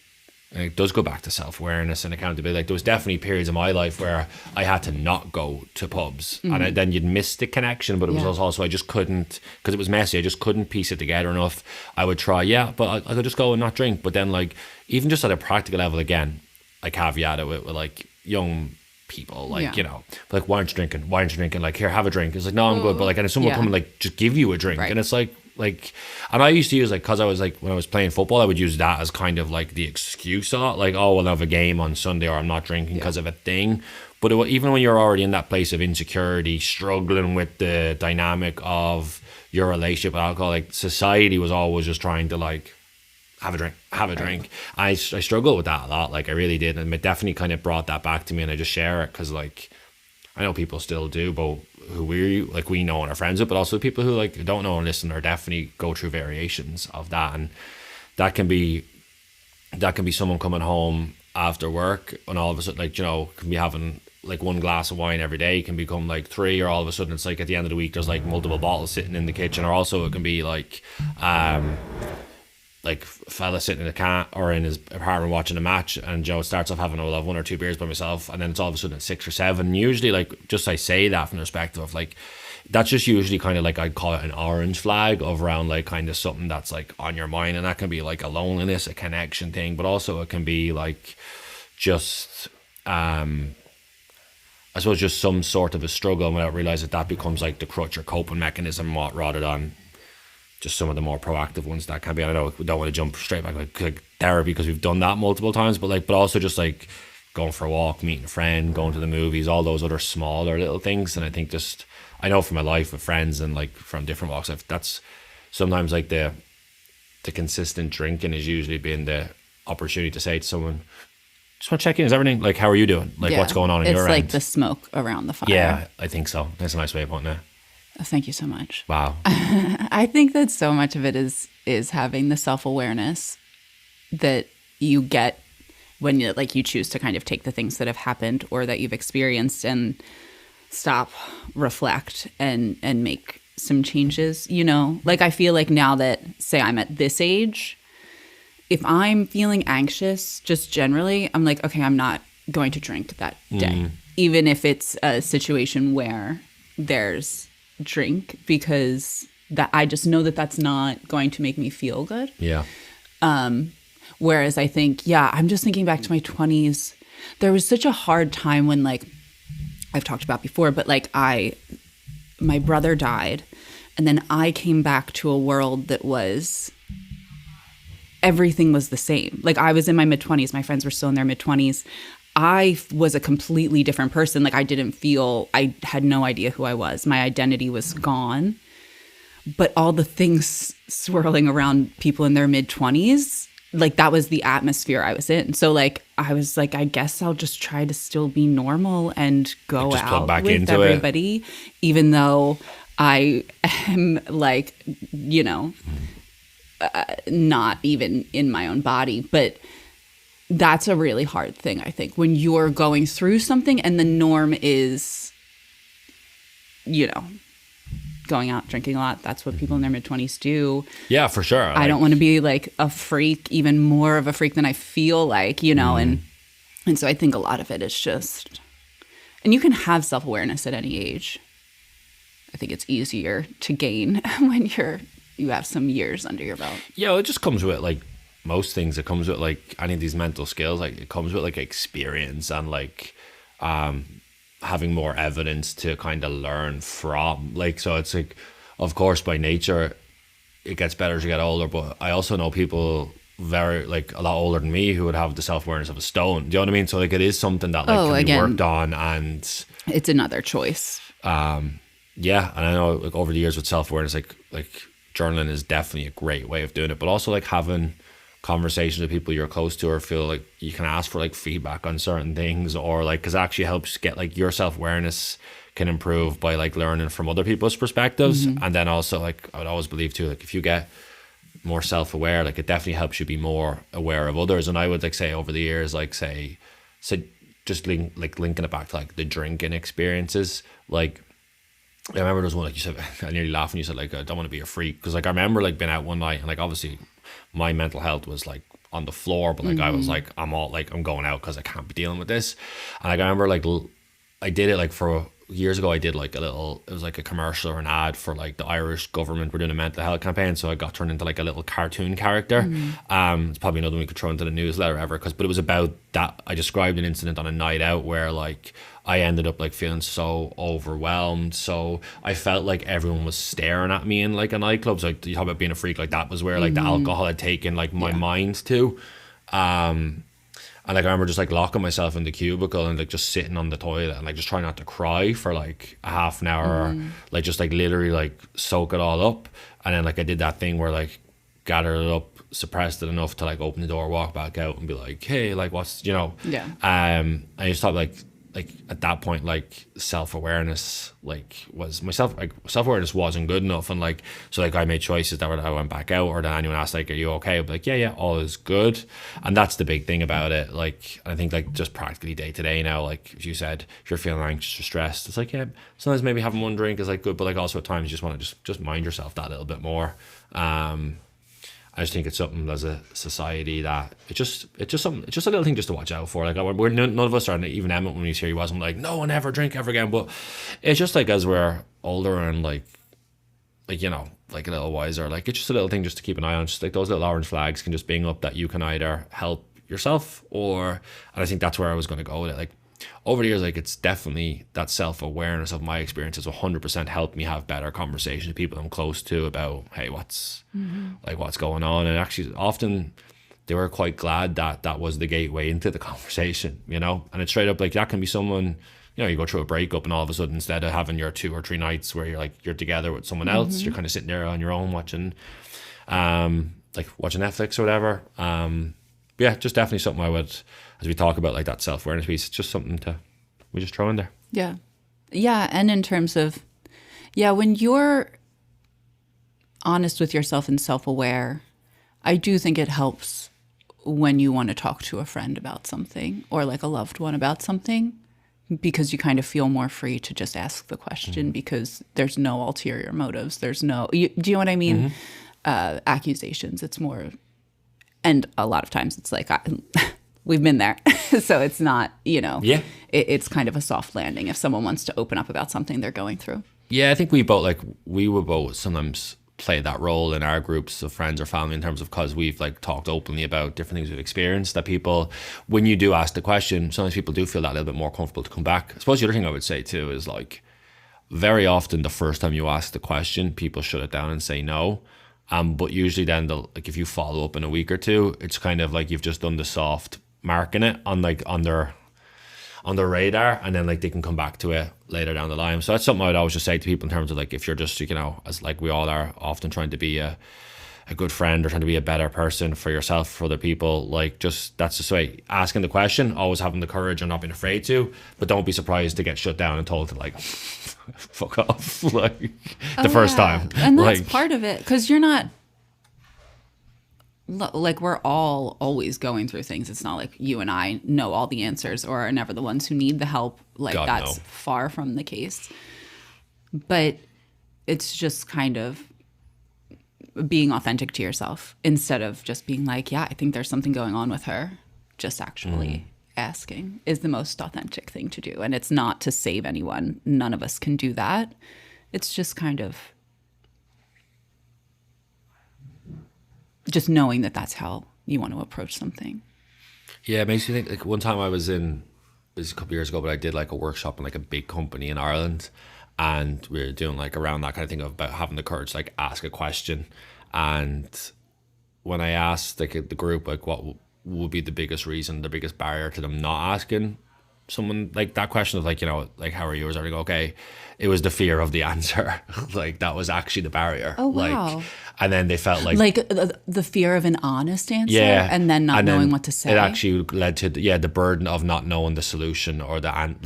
it does go back to self-awareness and accountability. Like there was definitely periods of my life where I had to not go to pubs, and then you'd miss the connection, but it was also I just couldn't, because it was messy, I just couldn't piece it together enough. I would try, but I could just go and not drink. But then like even just at a practical level, again, I caveat it with like young people, like, you know, like, why aren't you drinking? Like, here, have a drink. It's like, no, I'm good. But like, and if someone come and like just give you a drink, and it's like, and I used to use, like, because I was like, when I was playing football, I would use that as kind of like the excuse a lot, like, oh, well, I have a game on Sunday, or I'm not drinking because of a thing. But even when you're already in that place of insecurity, struggling with the dynamic of your relationship with alcohol, like, society was always just trying to like, have a drink. I struggle with that a lot, like, I really did, and it definitely kind of brought that back to me, and I just share it because, like, I know people still do, but who we know and are friends with, but also people who like don't know and listen or definitely go through variations of that, and that can be someone coming home after work and all of a sudden, like, you know, can be having like one glass of wine every day, can become like three, or all of a sudden it's like at the end of the week there's like multiple bottles sitting in the kitchen, or also it can be like fella sitting in a car or in his apartment watching a match, and Joe starts off having, I'll have one or two beers by myself, and then it's all of a sudden at 6 or 7. Usually, like, just I say that from the perspective of like, that's just usually kind of like, I'd call it an orange flag of around like kind of something that's like on your mind, and that can be like a loneliness, a connection thing, but also it can be like just I suppose just some sort of a struggle, and without realize that becomes like the crutch or coping mechanism rather than just some of the more proactive ones that can be. I know we don't want to jump straight back like therapy because we've done that multiple times, but also just like going for a walk, meeting a friend, going to the movies, all those other smaller little things. And I think just, I know from my life with friends and like from different walks, that's sometimes like the consistent drinking is usually been the opportunity to say to someone, just want to check in, is everything, like, how are you doing? Like, what's going on in your end? It's like the smoke around the fire. Yeah, I think so. That's a nice way of putting it. Oh, thank you so much. Wow. I think that so much of it is having the self-awareness that you get when you choose to kind of take the things that have happened or that you've experienced and stop, reflect, and make some changes, you know? Like, I feel like now that, say, I'm at this age, if I'm feeling anxious, just generally, I'm like, okay, I'm not going to drink that day. Even if it's a situation where there's drink, because that I just know that that's not going to make me feel good. Yeah. Whereas I think, I'm just thinking back to my 20s. There was such a hard time when, like, I've talked about before, but like my brother died, and then I came back to a world that was, everything was the same. Like, I was in my mid-20s, my friends were still in their mid-20s. I was a completely different person. Like, I had no idea who I was. My identity was gone. But all the things swirling around people in their mid-20s, like, that was the atmosphere I was in. So, like, I was like, I guess I'll just try to still be normal and go out with everybody, even though I am, like, you know, not even in my own body. But that's a really hard thing, I think, when you're going through something and the norm is, you know, going out, drinking a lot. That's what people in their mid-20s do. Yeah, for sure. I don't want to be like a freak, even more of a freak than I feel like, you know, and so I think a lot of it is just, and you can have self-awareness at any age. I think it's easier to gain when you have some years under your belt. Yeah, it just comes with, like, most things. It comes with, like, any of these mental skills. Like, it comes with, like, experience and, like, having more evidence to kind of learn from. Like, so it's like, of course, by nature, it gets better as you get older. But I also know people very, like, a lot older than me who would have the self-awareness of a stone. Do you know what I mean? So, like, it is something that, like, can be worked on, and it's another choice. Yeah, and I know, like, over the years with self-awareness, like journaling is definitely a great way of doing it. But also, like, having conversations with people you're close to, or feel like you can ask for, like, feedback on certain things, or, like, because it actually helps get, like, your self-awareness can improve by, like, learning from other people's perspectives. And then also, like, I would always believe too, like, if you get more self-aware, like, it definitely helps you be more aware of others. And I would, like, say over the years, like, say just linking it back to, like, the drinking experiences. Like, I remember there was one, like you said, I nearly laughed when you said, like, I don't want to be a freak, because, like, I remember, like, being out one night and, like, obviously my mental health was, like, on the floor, but, like, I was like, I'm going out because I can't be dealing with this. And, like, I remember, like, I did it, like, for years ago I did like it was like a commercial or an ad for like the Irish government. We're doing a mental health campaign, so I got turned into like a little cartoon character. It's probably another one we could throw into the newsletter ever, but it was about that. I described an incident on a night out where like I ended up like feeling so overwhelmed, so I felt like everyone was staring at me in like a nightclub. So like, you talk about being a freak, like that was where like the alcohol had taken like my mind to. And like I remember just like locking myself in the cubicle and like just sitting on the toilet and like just trying not to cry for like a half an hour, or like just like literally like soak it all up. And then like I did that thing where like gathered it up, suppressed it enough to like open the door, walk back out and be like, hey, like what's, you know. And I just thought like at that point, like self-awareness self-awareness wasn't good enough. And like, so like I made choices that were, I went back out, or then anyone asked like, are you okay? I'd be like, yeah, all is good. And that's the big thing about it. Like, I think like just practically day to day now, like as you said, if you're feeling anxious or stressed, it's like, yeah, sometimes maybe having one drink is like good, but like also at times you just want to just mind yourself that little bit more. I just think it's something as a society that it's just a little thing just to watch out for. Like we're none of us are, even Emmet when he's here, he wasn't like, no one ever drink ever again. But it's just like as we're older and like you know, like a little wiser, like it's just a little thing just to keep an eye on. Just like those little orange flags can just bring up that you can either help yourself and I think that's where I was going to go with it. Like over the years, like it's definitely that self-awareness of my experiences 100% helped me have better conversations with people I'm close to about, hey, what's going on. And actually often they were quite glad that that was the gateway into the conversation, you know. And it's straight up like that can be someone, you know, you go through a breakup and all of a sudden instead of having your 2 or 3 nights where you're together with someone else, you're kind of sitting there on your own watching Netflix or whatever. Yeah, just definitely something I would, as we talk about like that self-awareness piece, it's just something we just throw in there. Yeah. And in terms of, when you're honest with yourself and self-aware, I do think it helps when you want to talk to a friend about something or like a loved one about something, because you kind of feel more free to just ask the question because there's no ulterior motives. There's no, do you know what I mean? Accusations. It's more, and a lot of times it's like, we've been there. So it's not, you know, it's kind of a soft landing if someone wants to open up about something they're going through. Yeah, I think we would both sometimes play that role in our groups of friends or family in terms of, because we've like talked openly about different things we've experienced, that people, when you do ask the question, sometimes people do feel that a little bit more comfortable to come back. I suppose the other thing I would say too is like, very often the first time you ask the question, people shut it down and say no. But usually then like if you follow up in a week or two, it's kind of like you've just done the soft marking it on their radar, and then like they can come back to it later down the line. So that's something I would always just say to people in terms of like, if you're just, you know, as like we all are often trying to be a good friend or trying to be a better person for yourself, for other people, like just that's just the way, asking the question, always having the courage and not being afraid to, but don't be surprised to get shut down and told to like fuck off like the first time. And that's like, part of it, because you're not like, we're all always going through things. It's not like you and I know all the answers or are never the ones who need the help. Like God, that's far from the case. But it's just kind of being authentic to yourself instead of just being like, yeah, I think there's something going on with her. Just actually asking is the most authentic thing to do. And it's not to save anyone. None of us can do that. It's just kind of just knowing that that's how you want to approach something. Yeah, it makes me think, like one time it was a couple of years ago, but I did like a workshop in like a big company in Ireland, and we were doing like around that kind of thing about having the courage to like ask a question. And when I asked like the group like what would be the biggest reason, the biggest barrier to them not asking someone like that question of like, you know, like how are you, or something, okay, it was the fear of the answer. Like that was actually the barrier. Oh wow. Like, and then they felt like the fear of an honest answer, and then not knowing what to say. It actually led to the burden of not knowing the solution or I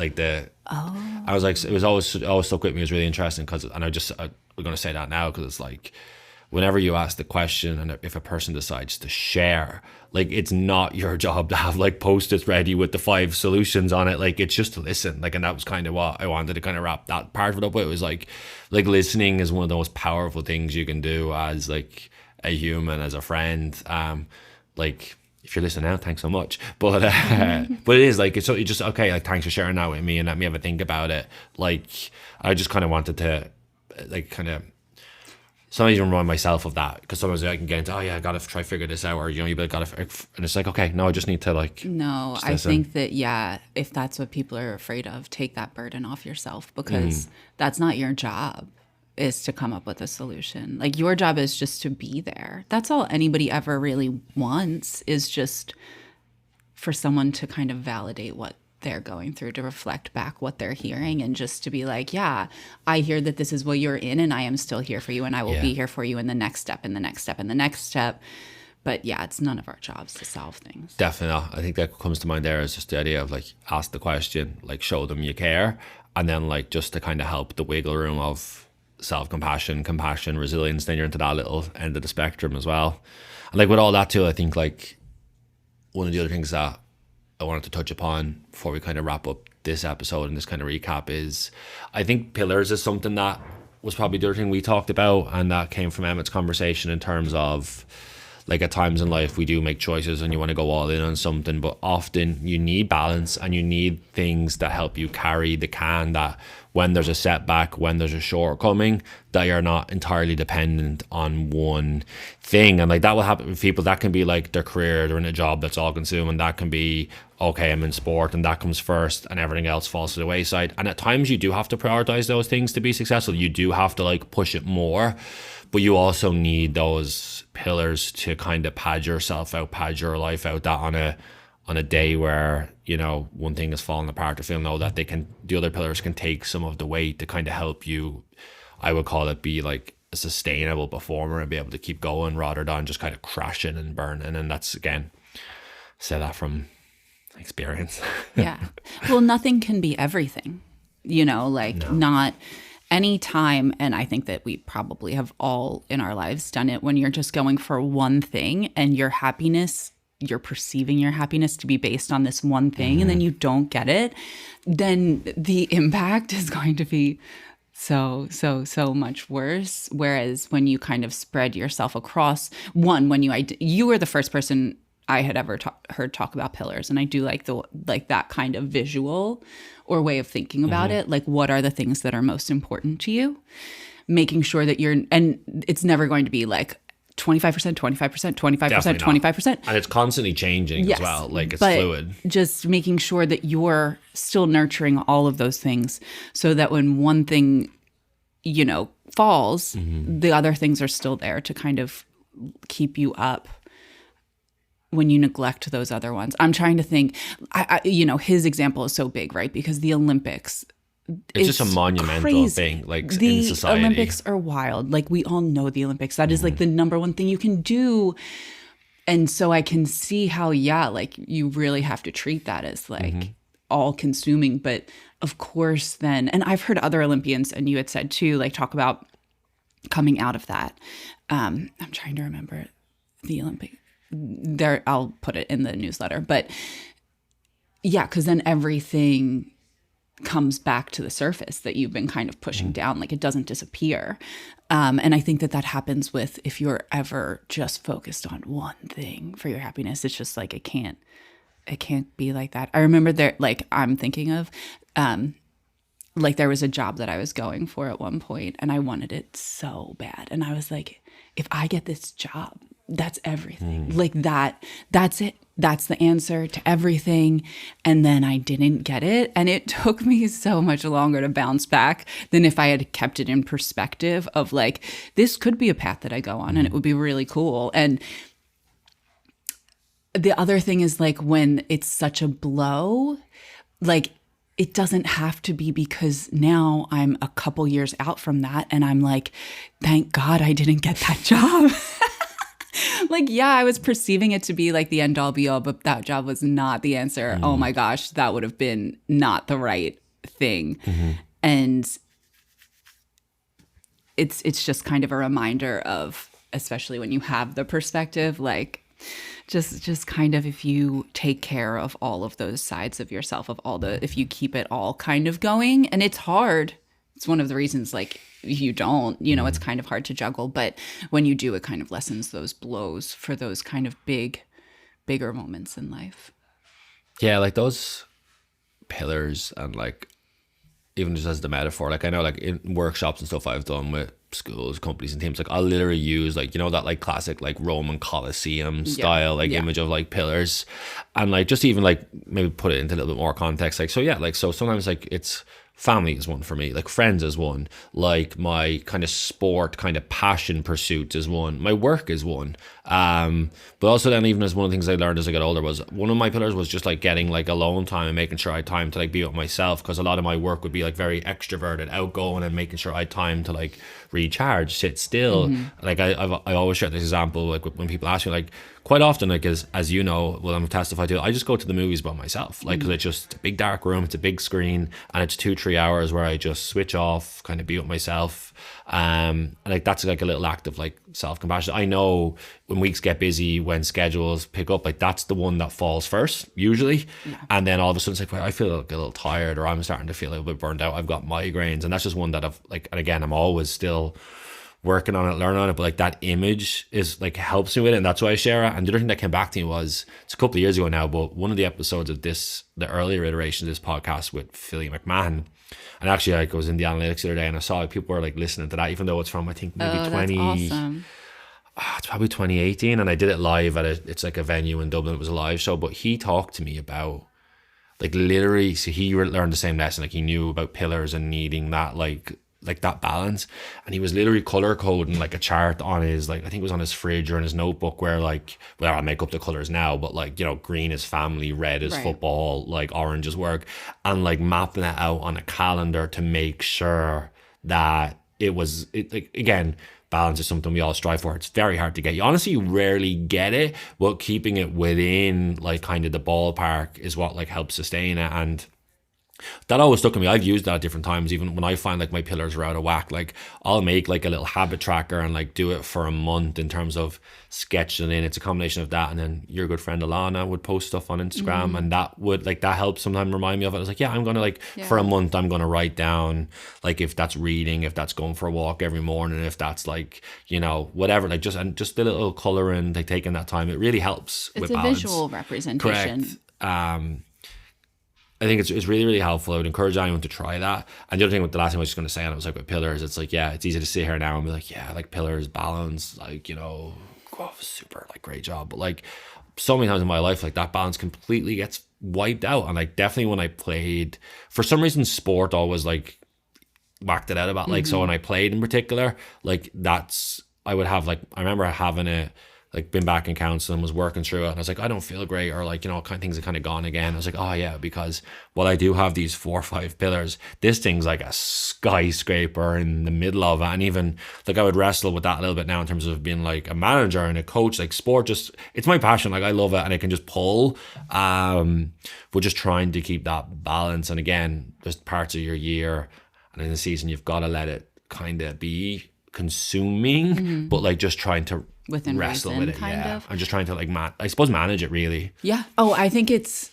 was like, it was always stuck with me. It was really interesting because, and we're going to say that now because it's like, whenever you ask the question and if a person decides to share, like it's not your job to have like post-its ready with the 5 solutions on it. Like it's just to listen. Like, and that was kind of what I wanted to kind of wrap that part of it up with. It was like listening is one of the most powerful things you can do as like a human, as a friend. Like if you're listening now, thanks so much. But but it is like, it's so you just, okay, like, thanks for sharing that with me and let me have a think about it. Like, I just kind of wanted to, like, kind of sometimes even remind myself of that, because sometimes I can get into, oh yeah, I gotta try figure this out, or you know, you gotta, and it's like, okay, no, I just need to, like, no, I think that, yeah, if that's what people are afraid of, take that burden off yourself, because that's not your job, is to come up with a solution. Like, your job is just to be there. That's all anybody ever really wants, is just for someone to kind of validate what they're going through, to reflect back what they're hearing, and just to be like, yeah, I hear that this is what you're in, and I am still here for you, and I will be here for you in the next step, and the next step, and the next step. But yeah, it's none of our jobs to solve things. Definitely not. I think that comes to mind there is just the idea of, like, ask the question, like, show them you care, and then, like, just to kind of help the wiggle room of self-compassion, compassion, resilience, then you're into that little end of the spectrum as well. And, like, with all that too, I think, like, one of the other things that I wanted to touch upon before we kind of wrap up this episode and this kind of recap is, I think pillars is something that was probably the other thing we talked about, and that came from Emmet's conversation, in terms of, like, at times in life we do make choices and you want to go all in on something, but often you need balance and you need things that help you carry the can, that when there's a setback, when there's a shortcoming, that you're not entirely dependent on one thing. And, like, that will happen with people. That can be, like, their career, they're in a job that's all consuming. That can be, okay, I'm in sport and that comes first and everything else falls to the wayside. And at times you do have to prioritize those things to be successful. You do have to, like, push it more, but you also need those pillars to kind of pad yourself out, pad your life out, that on a day where, you know, one thing is falling apart, to feel know that the other pillars can take some of the weight to kind of help you, I would call it, be like a sustainable performer and be able to keep going rather than just kind of crashing and burning. And that's, again, say that from experience. Yeah. Well, nothing can be everything, you know, like, not any time. And I think that we probably have all in our lives done it, when you're just going for one thing and your happiness, you're perceiving your happiness to be based on this one thing, and then you don't get it, then the impact is going to be so much worse. Whereas when you kind of spread yourself across when you were the first person I had ever heard talk about pillars, and I do like that kind of visual or way of thinking about it. Like, what are the things that are most important to you? Making sure that and it's never going to be like 25%, 25%, 25%, 25%. And it's constantly changing as well. Like, it's fluid. Just making sure that you're still nurturing all of those things, so that when one thing, you know, falls, the other things are still there to kind of keep you up when you neglect those other ones. I'm trying to think, you know, his example is so big, right? Because the Olympics, it's just a monumental thing, like, the in society. The Olympics are wild. Like, we all know the Olympics. That is like the number one thing you can do. And so I can see how, yeah, like, you really have to treat that as like all consuming. But of course then, and I've heard other Olympians, and you had said too, like, talk about coming out of that. I'm trying to remember the Olympic there. I'll put it in the newsletter, but yeah, because then everything comes back to the surface that you've been kind of pushing down. Like, it doesn't disappear. And I think that happens with, if you're ever just focused on one thing for your happiness, it's just like, it can't be like that. I remember I'm thinking of, like, there was a job that I was going for at one point, and I wanted it so bad. And I was like, if I get this job, that's everything. Like, that's it. That's the answer to everything. And then I didn't get it. And it took me so much longer to bounce back than if I had kept it in perspective of, like, this could be a path that I go on and it would be really cool. And the other thing is, like, when it's such a blow, like, it doesn't have to be because now I'm a couple years out from that and I'm like, thank God I didn't get that job. Like, yeah, I was perceiving it to be like the end all be all, but that job was not the answer. Oh my gosh, that would have been not the right thing. And it's just kind of a reminder of, especially when you have the perspective, like, just kind of, if you take care of all of those sides of yourself, if you keep it all kind of going, and it's hard. It's one of the reasons, like, you don't, you know, it's kind of hard to juggle, but when you do, it kind of lessens those blows for those kind of big bigger moments in life. Yeah, like those pillars and like even just as the metaphor, like I know like in workshops and stuff I've done with schools, companies and teams, like I'll literally use like, you know, that like classic like Roman Colosseum style image of like pillars, and like just even like maybe put it into a little bit more context, like so yeah, like so sometimes like it's family is one for me, like friends is one, like my kind of sport kind of passion pursuit is one, my work is one, but also then even as one of the things I learned as I got older was one of my pillars was just like getting like alone time and making sure I had time to like be with myself, because a lot of my work would be like very extroverted, outgoing, and making sure I had time to like recharge, sit still. Like I always share this example, like when people ask me, like quite often, like as you know, well, I'm testified to, I just go to the movies by myself, like because it's just a big dark room, it's a big screen, and it's 2-3 hours where I just switch off, kind of be with myself, and like that's like a little act of like self-compassion. I know when weeks get busy, when schedules pick up, like that's the one that falls first usually, and then all of a sudden it's like, well, I feel like a little tired, or I'm starting to feel a little bit burned out, I've got migraines, and that's just one that I've like, and again, I'm always still working on it, learning on it, but like that image is like helps me with it, and that's why I share it. And the other thing that came back to me was, it's a couple of years ago now, but one of the episodes of this, the earlier iteration of this podcast with Philly McMahon, and actually like I was in the analytics the other day and I saw like, people were like listening to that, even though it's from I think maybe 20 awesome. It's probably 2018, and I did it live at it's like a venue in Dublin. It was a live show, but he talked to me about like literally, so he learned the same lesson, like he knew about pillars and needing that like that balance, and he was literally color coding like a chart on his, like I think it was on his fridge or in his notebook, where like, well, I make up the colors now, but like, you know, green is family, red is football, like orange is work, and like mapping it out on a calendar to make sure that it like again, balance is something we all strive for. It's very hard to get. You honestly rarely get it, but keeping it within like kind of the ballpark is what like helps sustain it. And that always stuck with me. I've used that at different times, even when I find like my pillars are out of whack, like I'll make like a little habit tracker and like do it for a month in terms of sketching in. It's a combination of that, and then your good friend Alana would post stuff on Instagram, and that would like, that helps sometimes remind me of it. I was like, yeah, I'm gonna like for a month I'm gonna write down, like if that's reading, if that's going for a walk every morning, if that's like, you know, whatever, like just the little coloring, like taking that time, it really helps. It's with a balance. visual representation. Correct. I think it's really, really helpful. I would encourage anyone to try that. And the other thing with the last thing I was just going to say, and it was like with pillars, it's like, yeah, it's easy to sit here now and be like, yeah, like pillars, balance, like, you know, oh, super, like great job. But like so many times in my life, like that balance completely gets wiped out. And like definitely when I played, for some reason, sport always like whacked it out about, like, so when I played in particular, like that's, I would have like, I remember having it, like been back in counseling, was working through it, and I was like, I don't feel great, or like, you know, kind of things have kind of gone again. I was like, oh yeah, because while I do have these 4 or 5 pillars, this thing's like a skyscraper in the middle of it. And even like I would wrestle with that a little bit now in terms of being like a manager and a coach. Like sport, just, it's my passion, like I love it and it can just pull, but just trying to keep that balance. And again, there's parts of your year and in the season you've got to let it kind of be consuming, but like just trying to within wrestle reason, with it. kind of. I'm just trying to like I suppose manage it really. Yeah. Oh, I think it's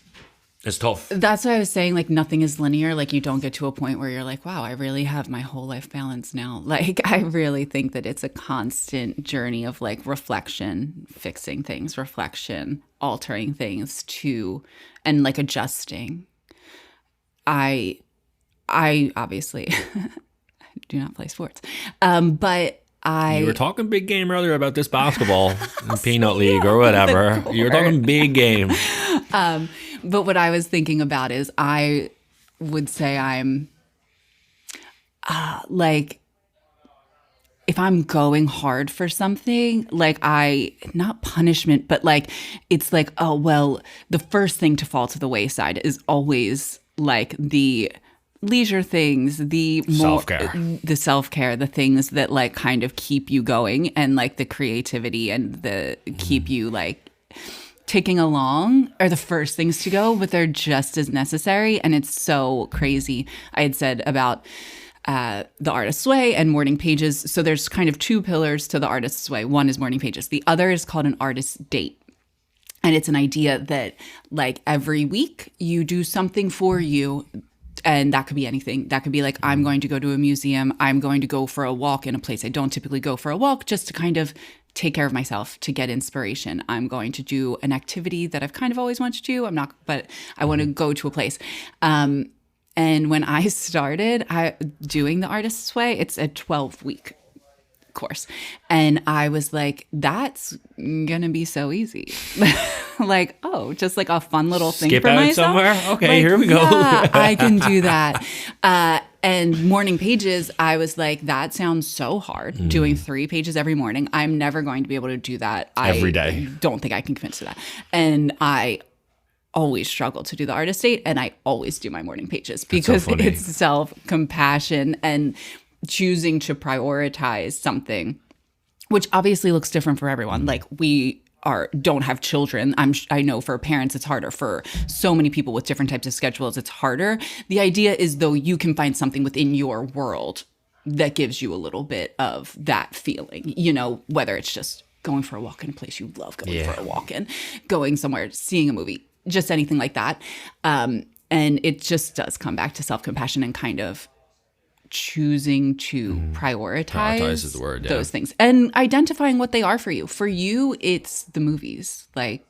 tough. That's what I was saying. Like nothing is linear. Like you don't get to a point where you're like, wow, I really have my whole life balanced now. Like I really think that it's a constant journey of like reflection, fixing things, reflection, altering things and like adjusting. I obviously do not play sports, but you were talking big game earlier about this basketball peanut league or whatever. You were talking big game. But what I was thinking about is I would say I'm like, if I'm going hard for something, like not punishment, but like, it's like, oh, well, the first thing to fall to the wayside is always like the leisure things, the self-care, the things that like kind of keep you going, and like the creativity and the keep you like ticking along are the first things to go, but they're just as necessary. And it's so crazy. I had said about the Artist's Way and morning pages. So there's kind of 2 pillars to the Artist's Way. One is morning pages. The other is called an artist's date. And it's an idea that like every week you do something for you. And that could be anything. That could be like, I'm going to go to a museum. I'm going to go for a walk in a place I don't typically go for a walk, just to kind of take care of myself to get inspiration. I'm going to do an activity that I've kind of always wanted to do. But I want to go to a place. And when I started doing the Artist's Way, it's a 12-week course. And I was like, that's going to be so easy. Like, oh, just like a fun little thing Skip for out myself. somewhere? Okay, like, here we go. Yeah, I can do that. And morning pages, I was like, that sounds so hard, doing 3 pages every morning. I'm never going to be able to do that. Every day. I don't think I can commit to that. And I always struggle to do the artist date, and I always do my morning pages because so funny. it's self-compassion and choosing to prioritize something, which obviously looks different for everyone. Like we don't have children. I know for parents it's harder. For so many people with different types of schedules, it's harder. The idea is though you can find something within your world that gives you a little bit of that feeling, you know, whether it's just going for a walk in a place you love going for a walk in, going somewhere, seeing a movie, just anything like that. And it just does come back to self-compassion and kind of choosing to prioritize is the word, yeah. those things and identifying what they are for you. For you, it's the movies. Like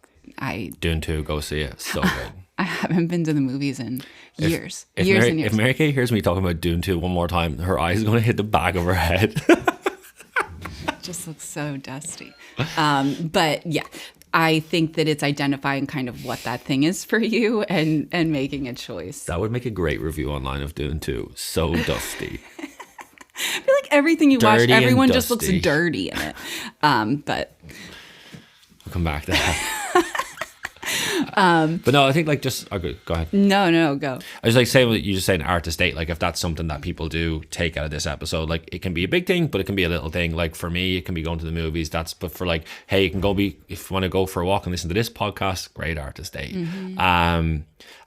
Dune 2, go see it. So good. I haven't been to the movies in years. If years Mary, and years. If Mary Kay hears me talking about Dune 2 one more time, her eyes are going to hit the back of her head. It just looks so dusty. But yeah, I think that it's identifying kind of what that thing is for you and making a choice. That would make a great review online of Dune 2. So dusty. I feel like everything you watch, Dirty and everyone just looks dusty. dirty in it. But I'll come back to that. But no, I think like just okay, go ahead. no, go. I was like saying what you just saying artist date, like if that's something that people do take out of this episode, like it can be a big thing, but it can be a little thing. Like for me, it can be going to the movies. But for like, hey, you can if you want to go for a walk and listen to this podcast, great artist date.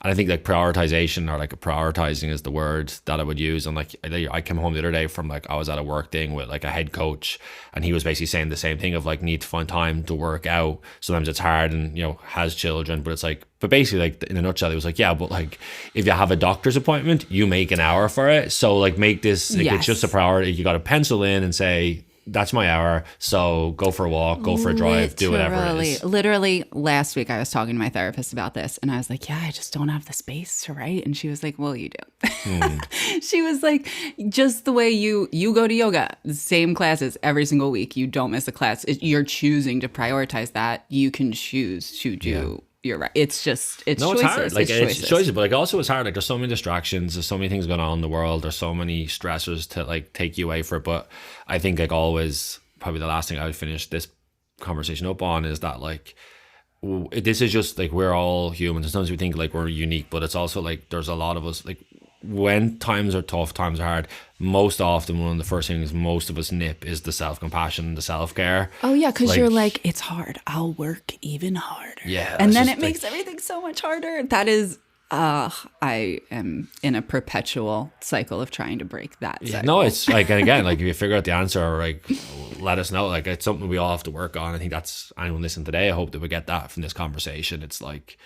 And I think like prioritization or like prioritizing is the word that I would use. And like I came home the other day from like I was at a work thing with like a head coach, and he was basically saying the same thing of like need to find time to work out. Sometimes it's hard, and you know has children, but it's like basically like in a nutshell, he was like, yeah, but like if you have a doctor's appointment, you make an hour for it. So like make this like it's just a priority. You got to pencil in and say, that's my hour. So go for a walk, go for a drive, do whatever it is. Literally last week I was talking to my therapist about this and I was like, yeah, I just don't have the space to write. And she was like, well, you do. She was like, just the way you go to yoga, the same classes every single week. You don't miss a class. You're choosing to prioritize that. You can choose to do. You're right. It's choices. It's hard. Like it's choices, but like also it's hard. Like there's so many distractions. There's so many things going on in the world. There's so many stressors to like take you away for it. But I think like always, probably the last thing I would finish this conversation up on is that like this is just like we're all humans. Sometimes we think like we're unique, but it's also like there's a lot of us like when times are tough, times are hard, most often one of the first things most of us nip is the self-compassion, the self-care. Oh yeah, because you're like, it's hard, I'll work even harder. Yeah. And then it makes everything so much harder. That is I am in a perpetual cycle of trying to break that cycle. No, it's like, and again, like if you figure out the answer or like let us know, like it's something we all have to work on. I think that's anyone listening today, I hope that we get that from this conversation. It's like,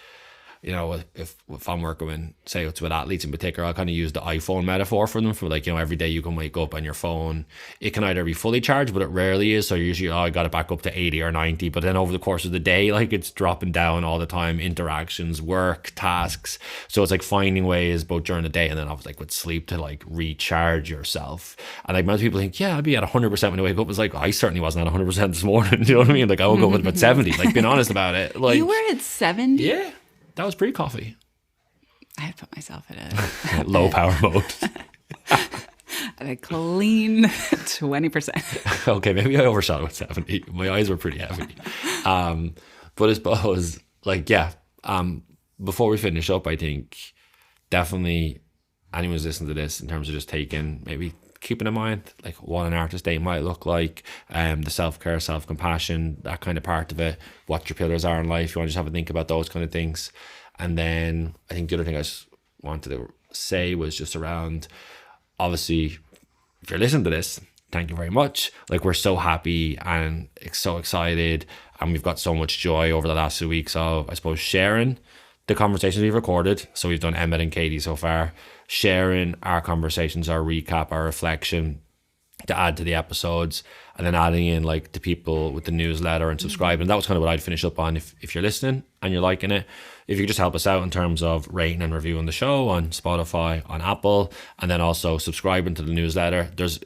you know, if I'm working with, say it's with athletes in particular, I'll kind of use the iPhone metaphor for them, for like, you know, every day you can wake up and your phone, it can either be fully charged, but it rarely is. So usually, I got it back up to 80 or 90, but then over the course of the day, like it's dropping down all the time, interactions, work, tasks. So it's like finding ways both during the day and then obviously like with sleep to like recharge yourself. And like most people think, yeah, I'll be at 100% when I wake up. It's like, I certainly wasn't at 100% this morning. Do you know what I mean? Like I woke up with about 70, like being honest about it. Like you were at 70? Yeah. That was pre-coffee. I had put myself at a low power mode. At a clean 20%. Okay, maybe I overshot with 70. My eyes were pretty heavy. But I suppose, like, yeah. Before we finish up, I think definitely anyone's listening to this in terms of just taking, maybe keeping in mind like what an artist day might look like, the self-care, self-compassion, that kind of part of it, what your pillars are in life. You want to just have a think about those kind of things. And then I think the other thing I just wanted to say was just around, obviously, if you're listening to this, thank you very much. Like we're so happy and so excited, and we've got so much joy over the last 2 weeks of, I suppose, sharing the conversations we've recorded. So we've done Emmet and Katie so far, sharing our conversations, our recap, our reflection, to add to the episodes, and then adding in like the people with the newsletter and subscribing. That was kind of what I'd finish up on. If you're listening and you're liking it, if you could just help us out in terms of rating and reviewing the show on Spotify, on Apple, and then also subscribing to the newsletter. There's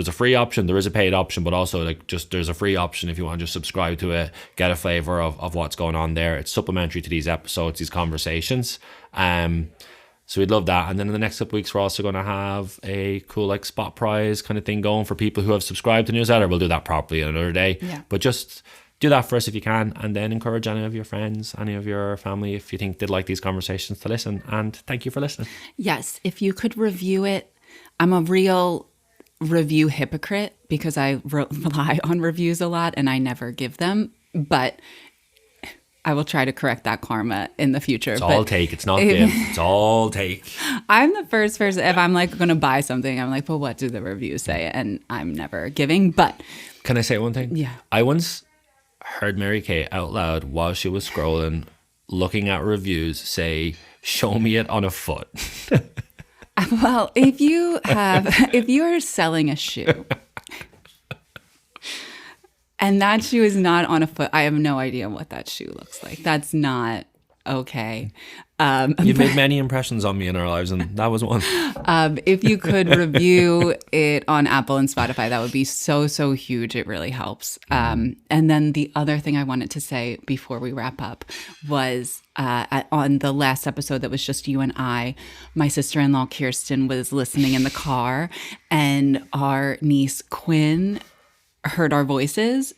a free option, there is a paid option, but also like just there's a free option if you want to just subscribe to it, get a flavor of what's going on there. It's supplementary to these episodes, these conversations. So we'd love that. And then in the next couple of weeks, we're also going to have a cool like spot prize kind of thing going for people who have subscribed to the newsletter. We'll do that properly another day. Yeah. But just do that for us if you can, and then encourage any of your friends, any of your family, if you think they'd like these conversations, to listen. And thank you for listening. Yes, if you could review it. I'm a real review hypocrite because I rely on reviews a lot and I never give them. But I will try to correct that karma in the future. It's all take. It's not give. It's all take. I'm the first person, if I'm like going to buy something, I'm like, well, what do the reviews say? And I'm never giving. But can I say one thing? Yeah. I once heard Mary Kay out loud while she was scrolling, looking at reviews, say, "Show me it on a foot." Well, if you are selling a shoe and that shoe is not on a foot, I have no idea what that shoe looks like. That's not okay. You've made many impressions on me in our lives, and that was one. If you could review it on Apple and Spotify, that would be so huge. It really helps. And then the other thing I wanted to say before we wrap up was on the last episode that was just you and I, my sister-in-law Kirsten was listening in the car, and our niece Quinn heard our voices.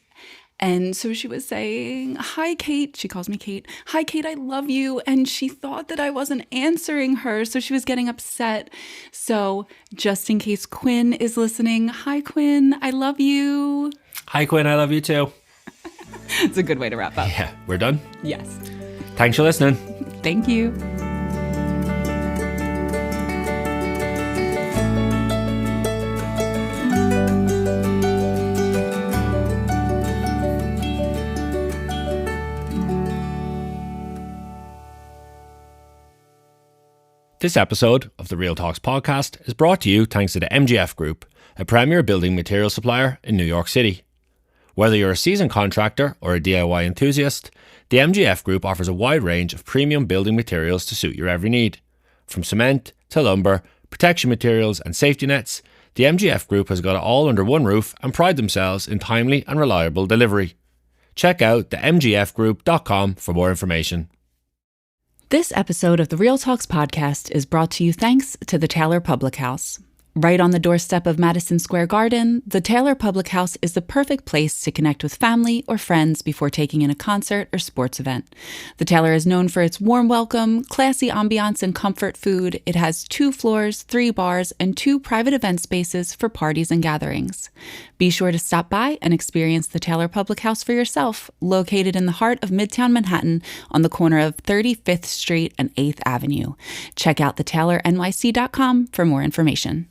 And so she was saying, "Hi, Kate." She calls me Kate. "Hi, Kate, I love you." And she thought that I wasn't answering her, so she was getting upset. So just in case Quinn is listening, hi, Quinn, I love you. Hi, Quinn, I love you too. It's a good way to wrap up. Yeah, we're done. Yes. Thanks for listening. Thank you. This episode of the Real Talks podcast is brought to you thanks to the MGF Group, a premier building material supplier in New York City. Whether you're a seasoned contractor or a DIY enthusiast, the MGF Group offers a wide range of premium building materials to suit your every need. From cement to lumber, protection materials and safety nets, the MGF Group has got it all under one roof and pride themselves in timely and reliable delivery. Check out the mgfgroup.com for more information. This episode of the Real Talks podcast is brought to you thanks to the Taylor Public House. Right on the doorstep of Madison Square Garden, the Taylor Public House is the perfect place to connect with family or friends before taking in a concert or sports event. The Taylor is known for its warm welcome, classy ambiance, and comfort food. It has 2 floors, 3 bars, and 2 private event spaces for parties and gatherings. Be sure to stop by and experience the Taylor Public House for yourself, located in the heart of Midtown Manhattan on the corner of 35th Street and 8th Avenue. Check out thetaylornyc.com for more information.